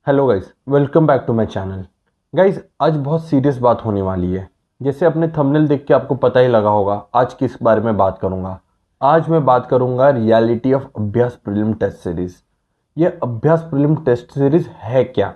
Hello guys, welcome back to my channel. Guys, आज बहुत serious बात होने वाली है। जैसे अपने थंबनेल देख के आपको पता ही लगा होगा आज किस बारे में बात करूंगा। आज मैं बात करूंगा रियलिटी ऑफ अभ्यास प्रीलिम टेस्ट सीरीज। ये अभ्यास प्रीलिम टेस्ट सीरीज है क्या?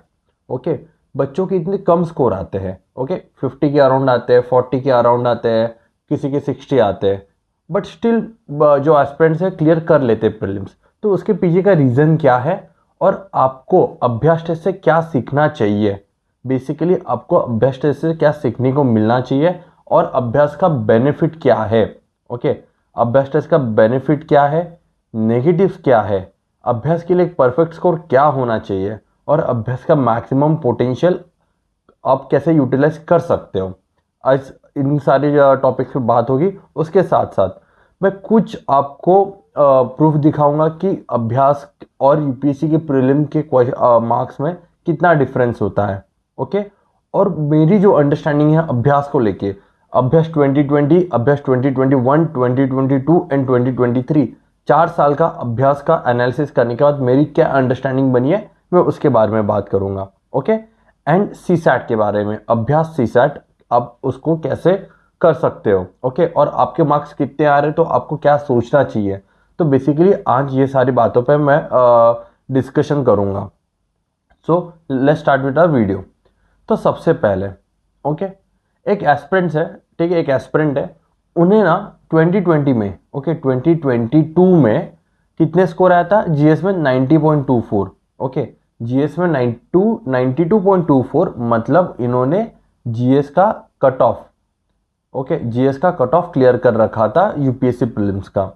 ओके, बच्चों के इतने कम स्कोर आते हैं। ओके, 50 के अराउंड आते हैं, 40 के अराउंड आते हैं, किसी के 60 आते हैं, बट स्टिल जो एस्पिरेंट्स है क्लियर कर लेते हैं प्रीलिम्स। तो उसके पीछे का रीज़न क्या है और आपको अभ्यास टेस्ट से क्या सीखना चाहिए? बेसिकली आपको अभ्यास टेस्ट से क्या सीखने को मिलना चाहिए और अभ्यास का बेनिफिट क्या है? ओके, अभ्यास टेस्ट का बेनिफिट क्या है, नेगेटिव्स क्या है, अभ्यास के लिए एक परफेक्ट स्कोर क्या होना चाहिए और अभ्यास का मैक्सिमम पोटेंशियल आप कैसे यूटिलाइज कर सकते हो। आज इन सारे टॉपिक्स पे बात होगी। उसके साथ साथ मैं कुछ आपको प्रूफ दिखाऊंगा कि अभ्यास और यूपीएससी के प्रीलिम के मार्क्स में कितना डिफरेंस होता है। ओके, और मेरी जो अंडरस्टैंडिंग है अभ्यास को लेके, अभ्यास 2020, अभ्यास 2021, 2022 एंड 2023, 4 साल का अभ्यास का एनालिसिस करने के बाद मेरी क्या अंडरस्टैंडिंग बनी है मैं उसके बारे में बात करूंगा। ओके, एंड सी सैट के बारे में, अभ्यास सी सैट आप उसको कैसे कर सकते हो। ओके, और आपके मार्क्स कितने आ रहे हैं तो आपको क्या सोचना चाहिए। तो बेसिकली आज ये सारी बातों पे मैं डिस्कशन करूंगा। So let's start with our video. तो सबसे पहले ओके, एक एस्पिरेंट्स है, ठीक है, एक एस्पिरेंट है, उन्हें ना 2020 में, ओके 2022 में कितने स्कोर आया था जीएस में? 90.24। ओके, जीएस में 92.24, मतलब इन्होंने जीएस का कट ऑफ, ओके जीएस का कट ऑफ क्लियर कर रखा था यूपीएससी प्रीलिम्स का।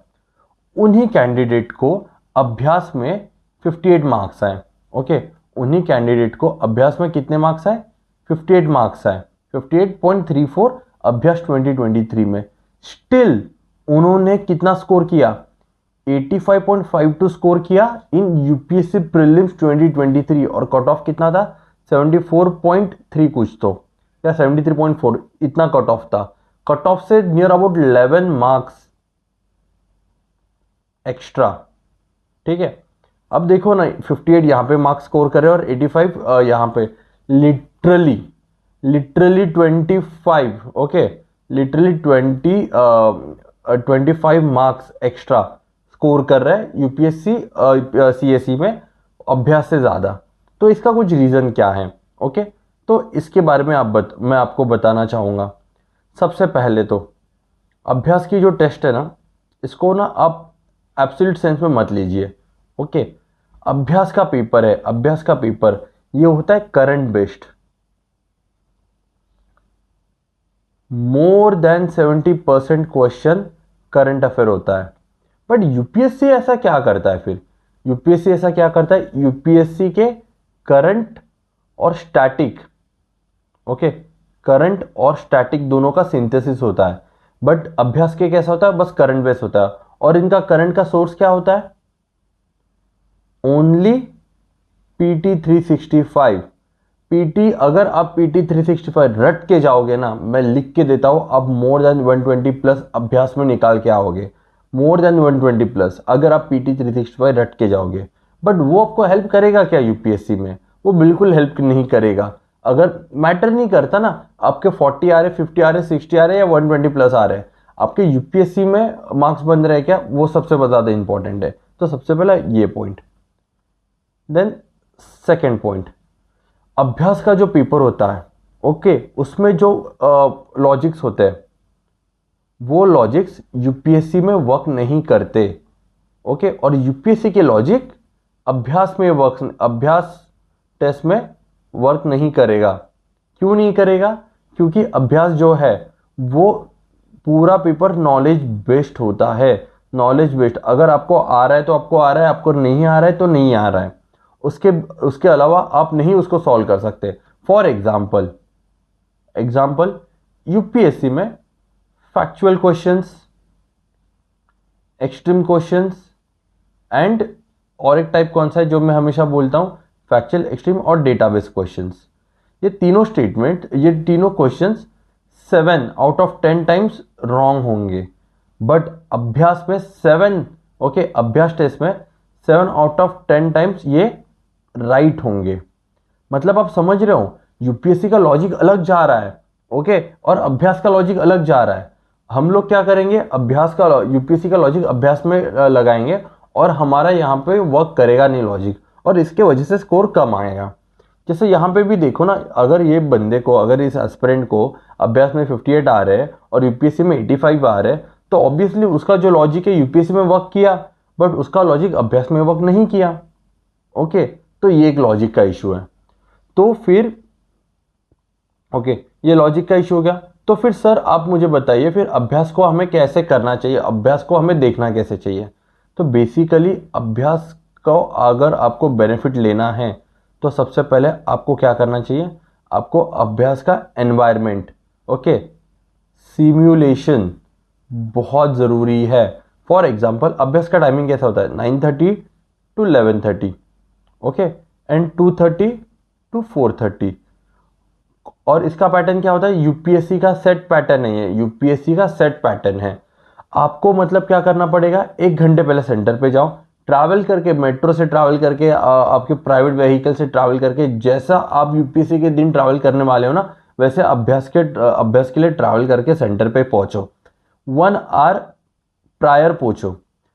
उन्हीं कैंडिडेट को अभ्यास में 58 मार्क्स आए। ओके, उन्हीं कैंडिडेट को अभ्यास में कितने मार्क्स आए? 58 मार्क्स आए, 58.34 अभ्यास 2023 में। स्टिल उन्होंने कितना स्कोर किया? 85.52 स्कोर किया इन यूपीएससी प्रीलिम्स 2023 और कट ऑफ कितना था? 74.3 कुछ तो, या 73.4, इतना कट ऑफ था। कट ऑफ से नियर अबाउट 11 मार्क्स एक्स्ट्रा। ठीक है, अब देखो ना, 58 यहाँ पे मार्क्स स्कोर करे और 85 यहाँ पे, literally 25, okay literally 25 marks extra score कर रहा है यूपीएससी सीएसई में अभ्यास से ज़्यादा। तो इसका कुछ रीज़न क्या है? ओके, तो इसके बारे में मैं आपको बताना चाहूँगा। सबसे पहले तो अभ्यास की जो टेस्ट है ना, इसको ना आप एब्सोल्यूट सेंस में मत लीजिए। ओके, अभ्यास का पेपर है, अभ्यास का पेपर ये होता है current based. More than 70% question current affair होता है। बट यूपीएससी ऐसा क्या करता है फिर? यूपीएससी ऐसा क्या करता है? यूपीएससी के करंट और स्टैटिक, ओके करंट और स्टैटिक दोनों का सिंथेसिस होता है। बट अभ्यास के कैसा होता है? बस करंट बेस होता है। और इनका करंट का सोर्स क्या होता है? Only PT 365। पीटी, अगर आप पीटी 365 रट के जाओगे ना, मैं लिख के देता हूं, आप मोर देन 120 प्लस अभ्यास में निकाल के आओगे। मोर देन 120 प्लस अगर आप पीटी 365 रट के जाओगे। बट वो आपको हेल्प करेगा क्या यूपीएससी में? वो बिल्कुल हेल्प नहीं करेगा। अगर मैटर नहीं करता ना आपके 40 आ रहे, 50 आ रहे, 60 आ रहे या 120 प्लस आ रहे, आपके यूपीएससी में मार्क्स बन रहे क्या, वो सबसे ज्यादा इंपॉर्टेंट है। तो सबसे पहला ये पॉइंट। देन सेकेंड पॉइंट, अभ्यास का जो पेपर होता है, ओके उसमें जो लॉजिक्स होते हैं, वो लॉजिक्स यूपीएससी में वर्क नहीं करते। ओके, और यूपीएससी के लॉजिक अभ्यास टेस्ट में वर्क नहीं करेगा। क्यों नहीं करेगा? क्योंकि अभ्यास जो है वो पूरा पेपर नॉलेज बेस्ड होता है। नॉलेज बेस्ड, अगर आपको आ रहा है तो आपको आ रहा है, आपको नहीं आ रहा है तो नहीं आ रहा है। उसके उसके अलावा आप नहीं उसको सॉल्व कर सकते। फॉर एग्जाम्पल यूपीएससी में factual questions, extreme questions and, और एक टाइप कौन सा है जो मैं हमेशा बोलता हूं, फैक्चुअल, एक्सट्रीम और डेटाबेस क्वेश्चंस। ये तीनों स्टेटमेंट, ये तीनों questions 7 out of 10 times wrong होंगे। बट अभ्यास में 7, ओके अभ्यास टेस्ट में 7 आउट ऑफ 10 टाइम्स ये राइट होंगे। मतलब आप समझ रहे हो, यूपीएससी का लॉजिक अलग जा रहा है, ओके, और अभ्यास का लॉजिक अलग जा रहा है। हम लोग क्या करेंगे, अभ्यास का यूपीएससी का लॉजिक अभ्यास में लगाएंगे और हमारा यहाँ पे वर्क करेगा नहीं लॉजिक, और इसके वजह से स्कोर कम आएगा। जैसे यहाँ पे भी देखो ना, अगर ये बंदे को, अगर इस एस्पिरेंट को अभ्यास में 58 आ रहे हैं और यूपीएससी में 85 आ रहे हैं, तो ऑब्वियसली उसका जो लॉजिक है यूपीएससी में वर्क किया, बट उसका लॉजिक अभ्यास में वर्क नहीं किया। ओके, तो ये एक लॉजिक का इशू है। तो फिर ओके, ये लॉजिक का इशू हो गया। तो फिर सर आप मुझे बताइए, फिर अभ्यास को हमें कैसे करना चाहिए, अभ्यास को हमें देखना कैसे चाहिए। तो बेसिकली अभ्यास को अगर आपको बेनिफिट लेना है तो सबसे पहले आपको क्या करना चाहिए, आपको अभ्यास का एनवायरनमेंट, ओके, सिम्युलेशन बहुत ज़रूरी है। फॉर एग्जाम्पल अभ्यास का टाइमिंग कैसा होता है, 9:30 to 11:30, ओके, एंड 2:30 to 4:30। और इसका पैटर्न क्या होता है, यूपीएससी का सेट पैटर्न है, ये यूपीएससी का सेट पैटर्न है। आपको मतलब क्या करना पड़ेगा, 1 घंटे पहले सेंटर पे जाओ, ट्रैवल करके, मेट्रो से ट्रैवल करके, आपके प्राइवेट व्हीकल से ट्रैवल करके, जैसा आप यूपीएससी के दिन ट्रैवल करने वाले हो ना, वैसे अभ्यास के लिए ट्रैवल करके सेंटर पे पहुंचो। 1 आवर प्रायर पहुंचो,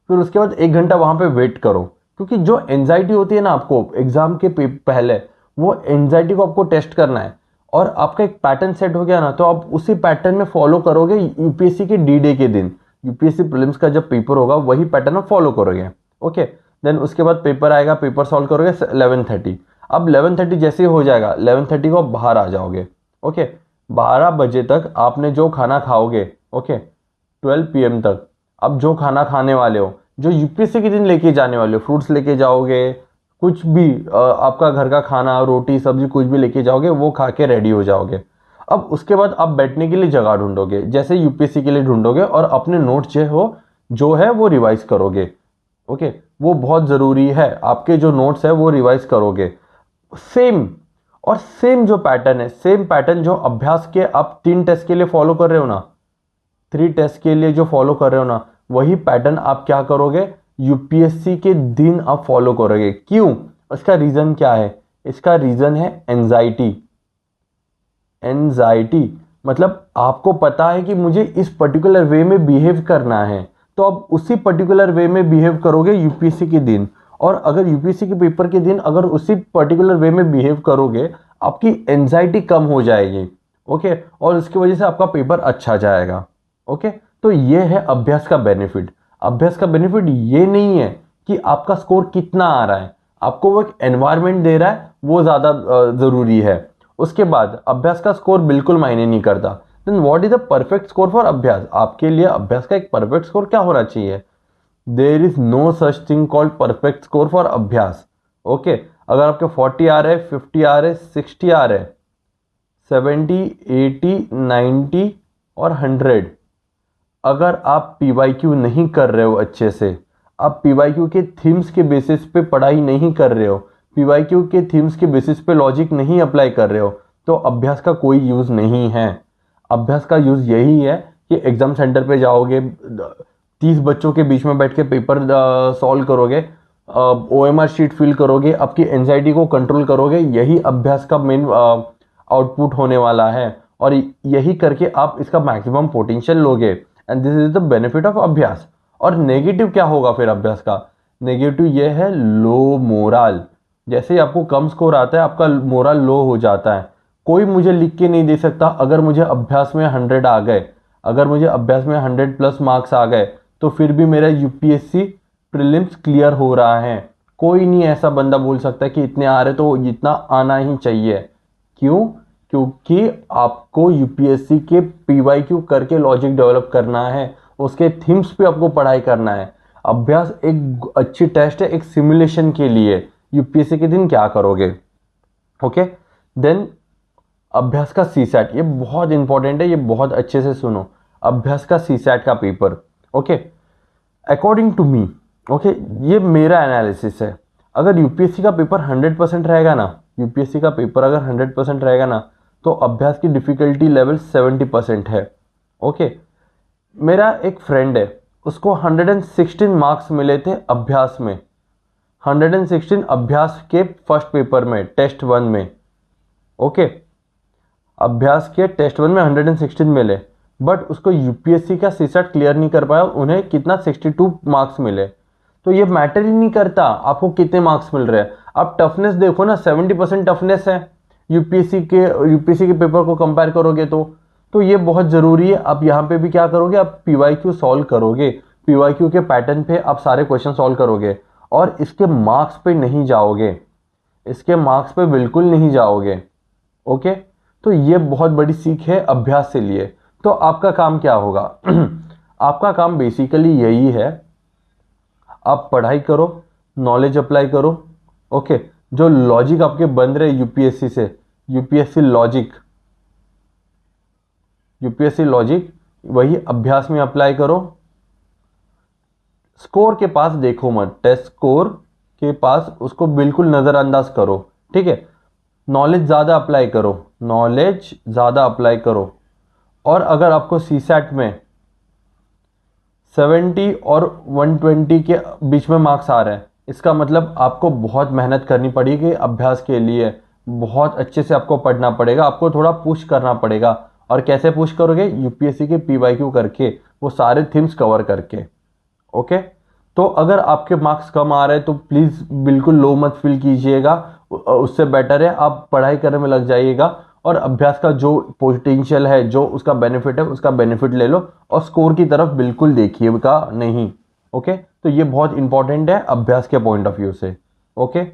फिर उसके बाद 1 घंटा वहां पे वेट करो, क्योंकि जो एंजाइटी होती है ना आपको एग्जाम के पहले, वो एंजाइटी को आपको टेस्ट करना है। और आपका एक पैटर्न सेट हो गया ना, तो आप उसी पैटर्न में फॉलो करोगे यूपीएससी के डी डे के दिन। यूपीएससी प्रीलिम्स का जब पेपर होगा वही पैटर्न आप फॉलो करोगे, ओके। देन उसके बाद पेपर आएगा, पेपर सॉल्व करोगे 11:30। अब 11:30 जैसे ही हो जाएगा, 11:30 को आप बाहर आ जाओगे, ओके। 12 बजे तक आपने जो खाना खाओगे, ओके, 12 PM तक अब जो खाना खाने वाले हो, जो यूपीएससी के दिन लेके जाने वाले हो, फ्रूट्स लेके जाओगे, कुछ भी आपका घर का खाना, रोटी सब्जी कुछ भी लेके जाओगे, वो खा के रेडी हो जाओगे। अब उसके बाद आप बैठने के लिए जगह ढूंढोगे, जैसे यूपीएससी के लिए ढूंढोगे, और अपने नोट जो है वो रिवाइज करोगे, ओके। वो बहुत ज़रूरी है, आपके जो नोट्स है वो रिवाइज करोगे। सेम, और सेम जो पैटर्न है, सेम पैटर्न जो अभ्यास के आप 3 टेस्ट के लिए फॉलो कर रहे हो ना, 3 टेस्ट के लिए जो फॉलो कर रहे हो ना, वही पैटर्न आप क्या करोगे, यूपीएससी के दिन आप फॉलो करोगे। क्यों, इसका रीजन क्या है, इसका रीजन है एंजाइटी। एंजाइटी मतलब आपको पता है कि मुझे इस पर्टिकुलर वे में बिहेव करना है, तो आप उसी पर्टिकुलर वे में बिहेव करोगे यूपीएससी के दिन। और अगर यूपीएससी के पेपर के दिन अगर उसी पर्टिकुलर वे में बिहेव करोगे, आपकी एंजाइटी कम हो जाएगी, ओके, और उसकी वजह से आपका पेपर अच्छा जाएगा, ओके। तो ये है अभ्यास का बेनिफिट। अभ्यास का बेनिफिट ये नहीं है कि आपका स्कोर कितना आ रहा है, आपको वो एक एनवायरनमेंट दे रहा है, वो ज़्यादा ज़रूरी है। उसके बाद अभ्यास का स्कोर बिल्कुल मायने नहीं करता। Then what is the perfect score for अभ्यास, आपके लिए अभ्यास का एक परफेक्ट स्कोर क्या होना चाहिए, there is no such thing called perfect score for अभ्यास, ओके। अगर आपके 40 आ रहे, 50 आ रहे, 60 आ रहे, 70, 80, 90 और 100, अगर आप पीवाईक्यू नहीं कर रहे हो अच्छे से, आप पीवाईक्यू के थीम्स के बेसिस पे पढ़ाई नहीं कर रहे हो, पीवाईक्यू के थीम्स के बेसिस पे लॉजिक नहीं अप्लाई कर रहे हो, तो अभ्यास का कोई यूज़ नहीं है। अभ्यास का यूज़ यही है कि एग्ज़ाम सेंटर पे जाओगे, 30 बच्चों के बीच में बैठ के पेपर सॉल्व करोगे, ओएमआर शीट फिल करोगे, आपकी एंजाइटी को कंट्रोल करोगे, यही अभ्यास का मेन आउटपुट होने वाला है। और यही करके आप इसका मैक्सिमम पोटेंशियल लोगे, and this is the benefit of अभ्यास। और नेगेटिव क्या होगा फिर अभ्यास का, नेगेटिव ये है लो मोरल। जैसे ही आपको कम स्कोर आता है, आपका मोरल लो हो जाता है। कोई मुझे लिख के नहीं दे सकता, अगर मुझे अभ्यास में 100 आ गए, अगर मुझे अभ्यास में 100+ मार्क्स आ गए, तो फिर भी मेरा यूपीएससी प्रीलिम्स क्लियर हो रहा है। कोई नहीं ऐसा बंदा बोल सकता कि इतने आ रहे तो इतना आना ही चाहिए। क्यों, क्योंकि आपको यूपीएससी के पीवाईक्यू करके लॉजिक डेवलप करना है, उसके थीम्स पे आपको पढ़ाई करना है। अभ्यास एक अच्छी टेस्ट है एक सिमुलेशन के लिए, यूपीएससी के दिन क्या करोगे, ओके। देन अभ्यास का सीसैट, ये बहुत इंपॉर्टेंट है, ये बहुत अच्छे से सुनो। अभ्यास का सीसैट का paper, okay, according to me, okay, ये मेरा एनालिसिस है। अगर यूपीएससी का पेपर 100% रहेगा ना, यूपीएससी का पेपर अगर 100% रहेगा ना, तो अभ्यास की डिफिकल्टी लेवल 70% है, ओके। मेरा एक फ्रेंड है, उसको 116 मार्क्स मिले थे अभ्यास में, 116 अभ्यास के फर्स्ट पेपर में, टेस्ट 1 में, ओके, अभ्यास के टेस्ट 1 में 116 मिले, बट उसको यूपीएससी का सीसेट क्लियर नहीं कर पाया, उन्हें कितना 62 मार्क्स मिले। तो ये मैटर ही नहीं करता आपको कितने मार्क्स मिल रहे हैं। आप टफनेस देखो ना, 70% टफनेस है यूपीएससी के पेपर को कंपेयर करोगे तो ये बहुत ज़रूरी है। आप यहाँ पे भी क्या करोगे, आप पीवाईक्यू सॉल्व करोगे, पीवाईक्यू के पैटर्न पे आप सारे क्वेश्चन सॉल्व करोगे और इसके मार्क्स पे नहीं जाओगे, इसके मार्क्स पे बिल्कुल नहीं जाओगे। ओके, तो ये बहुत बड़ी सीख है अभ्यास से लिए। तो आपका काम क्या होगा आपका काम बेसिकली यही है, आप पढ़ाई करो, नॉलेज अप्लाई करो। ओके, जो लॉजिक आपके बन रहे यूपीएससी से, यूपीएससी लॉजिक वही अभ्यास में अप्लाई करो। स्कोर के पास देखो मत, टेस्ट स्कोर के पास उसको बिल्कुल नज़रअंदाज करो। ठीक है, नॉलेज ज़्यादा अप्लाई करो, नॉलेज ज़्यादा अप्लाई करो। और अगर आपको सीसैट में 70 और 120 के बीच में मार्क्स आ रहे हैं, इसका मतलब आपको बहुत मेहनत करनी पड़ेगी अभ्यास के लिए, बहुत अच्छे से आपको पढ़ना पड़ेगा, आपको थोड़ा पुश करना पड़ेगा। और कैसे पुश करोगे, यूपीएससी के पीवाईक्यू करके, वो सारे थीम्स कवर करके। ओके, तो अगर आपके मार्क्स कम आ रहे हैं तो प्लीज़ बिल्कुल लो मत फील कीजिएगा, उससे बेटर है आप पढ़ाई करने में लग जाइएगा और अभ्यास का जो पोटेंशियल है, जो उसका बेनिफिट है, उसका बेनिफिट ले लो और स्कोर की तरफ बिल्कुल देखिएगा नहीं। ओके, तो ये बहुत इंपॉर्टेंट है अभ्यास के पॉइंट ऑफ व्यू से। ओके,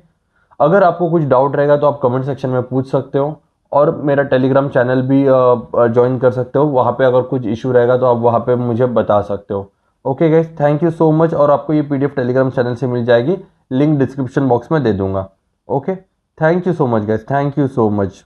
अगर आपको कुछ डाउट रहेगा तो आप कमेंट सेक्शन में पूछ सकते हो और मेरा टेलीग्राम चैनल भी ज्वाइन कर सकते हो, वहाँ पे अगर कुछ इशू रहेगा तो आप वहाँ पे मुझे बता सकते हो। Okay guys, thank you so much, और आपको ये पीडीएफ टेलीग्राम चैनल से मिल जाएगी, लिंक डिस्क्रिप्शन बॉक्स में दे दूंगा। Okay, thank you so much guys, thank you so much.